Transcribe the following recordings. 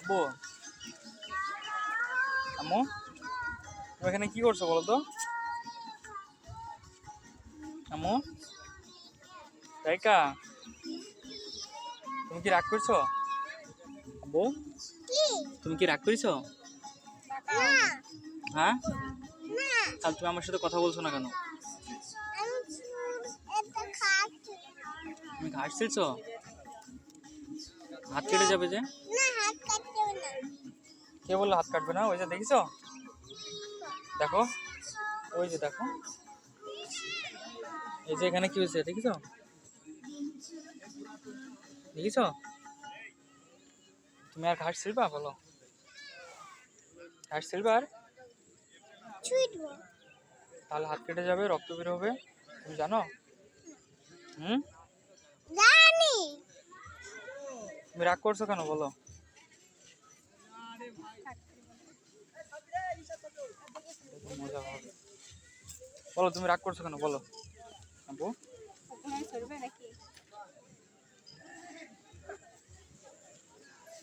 আব্বু, আম্মু, তুমি এখানে কি করছো বলো তো? আম্মু, রাইকা, তুমি কি রাগ করছো? আব্বু, তুমি কি রাগ করেছো? হ্যাঁ, তাহলে তুমি আমার সাথে কথা বলছো না কেন? তুমি ঘাস ছিলছো? হাত কেটে যাবে যে। কে বললো হাত কাটবে না? ওই যে দেখিছো, দেখো, ওই যে দেখো, এই যে এখানে কি হয়েছে দেখিছো? দেখিছো? তুমি আর ঘাস ছিলবা বলো? ঘাস ছিলবা আর? তাহলে হাত কেটে যাবে, রক্ত বের হবে, তুমি জানো? হুম, জানি। তুমি রাগ করছো কেন বলো? মজা হবে, বলো তুমি রাগ করছো কেন বলো? আব্বু,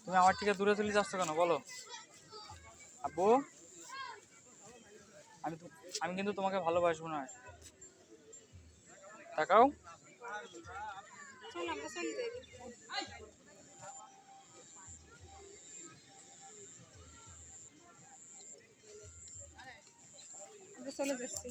তুমি আমার থেকে দূরে চলে যাচ্ছ কেন বলো? আব্বু, আমি কিন্তু তোমাকে ভালোবাসবো না। তাকাও। চলে যাচ্ছি।